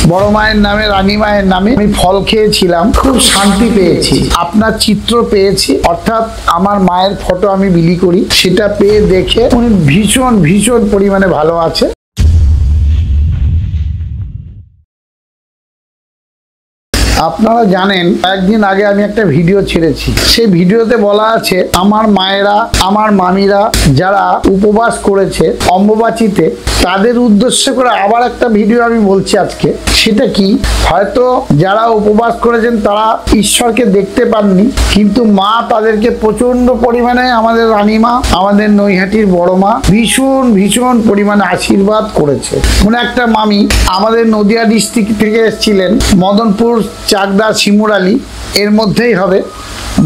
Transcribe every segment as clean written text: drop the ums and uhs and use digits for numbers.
বড় মায়ের নামে, রানী মায়ের নামে আমি ফল খেয়েছিলাম, খুব শান্তি পেয়েছি। আপনার চিত্র পেয়েছি, অর্থাৎ আমার মায়ের ফটো আমি বিলি করি, সেটা পেয়ে দেখে উনি ভীষণ ভীষণ পরিমাণে ভালো আছে। আপনারা জানেন, একদিন আগে আমি একটা ভিডিও ছেড়েছি, সেই ভিডিওতে বলা আছে আমার মায়েরা, আমার মামিরা যারা উপবাস করেছে অম্বুবাচীতে, তাদের উদ্দেশ্য করে আবার একটা ভিডিও আমি বলছি আজকে। সেটা কি, হয়তো যারা উপবাস করেছেন তারা ঈশ্বরকে দেখতে পাননি, কিন্তু মা তাদেরকে প্রচন্ড পরিমাণে, আমাদের রানীমা, আমাদের নৈহাটির বড় মা ভীষণ ভীষণ পরিমাণে আশীর্বাদ করেছে। মনে একটা মামি আমাদের নদিয়া ডিস্ট্রিক্ট থেকে এসেছিলেন, মদনপুর চাকদা শিমুরালি এর মধ্যেই হবে।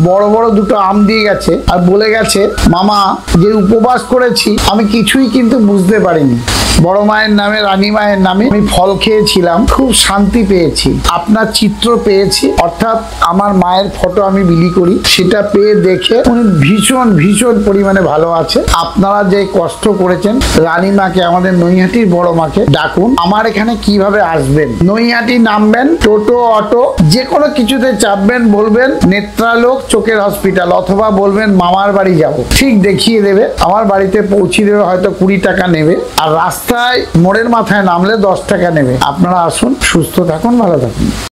বড় বড় দুটো আম দিয়ে গেছে আর বলে গেছে, মামা যে উপবাস করেছি আমি কিছুই কিন্তু বুঝতে পারিনি, বড় মায়ের নামে, রানী মায়ের নামে আমি ফল খেয়েছিলাম, খুব শান্তি পেয়েছি। আপনার চিত্র পেয়েছি, অর্থাৎ আমার মায়ের ফটো আমি বিলি করি, সেটা পেয়ে দেখে উনি ভীষণ ভীষণ পরিমাণে ভালো আছে। আপনারা যে কষ্ট করেছেন, রানী মাকে, আমাদের নৈহাটির বড় মাকে ডাকুন। আমার এখানে কিভাবে আসবেন, নৈহাটি নামবেন, টোটো অটো যে কোনো কিছুতে চাপবেন, বলবেন নেত্রালোক চোখের হসপিটাল, অথবা বলবেন মামার বাড়ি যাব, ঠিক দেখিয়ে দেবে, আমার বাড়িতে পৌঁছে দেবে। হয়তো 20 টাকা নেবে, আর রাস্তায় মোড়ের মাথায় নামলে 10 টাকা নেবে। আপনারা আসুন, সুস্থ থাকুন, ভালো থাকুন।